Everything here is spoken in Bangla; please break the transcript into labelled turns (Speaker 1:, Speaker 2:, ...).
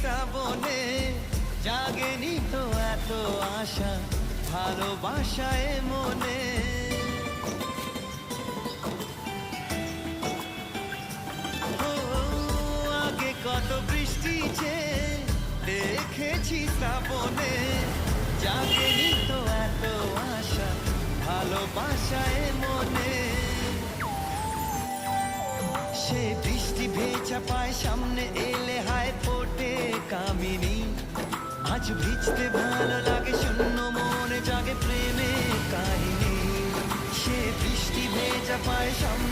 Speaker 1: শ্রাবণে, জাগেনি তো এত আশা ভালোবাসায় মনে। ও আগে কত বৃষ্টি চেয়ে দেখেছি শ্রাবণে, জাগেনি তো এত আশা ভালোবাসায় মনে। সে বৃষ্টি ভেজা পায় সামনে এলে হায় ফোটে কামিনী। আজ ভিজতে ভালো লাগে শূন্য মনে জাগে প্রেমে কাহিনী। সে বৃষ্টি ভেজা পায় সামনে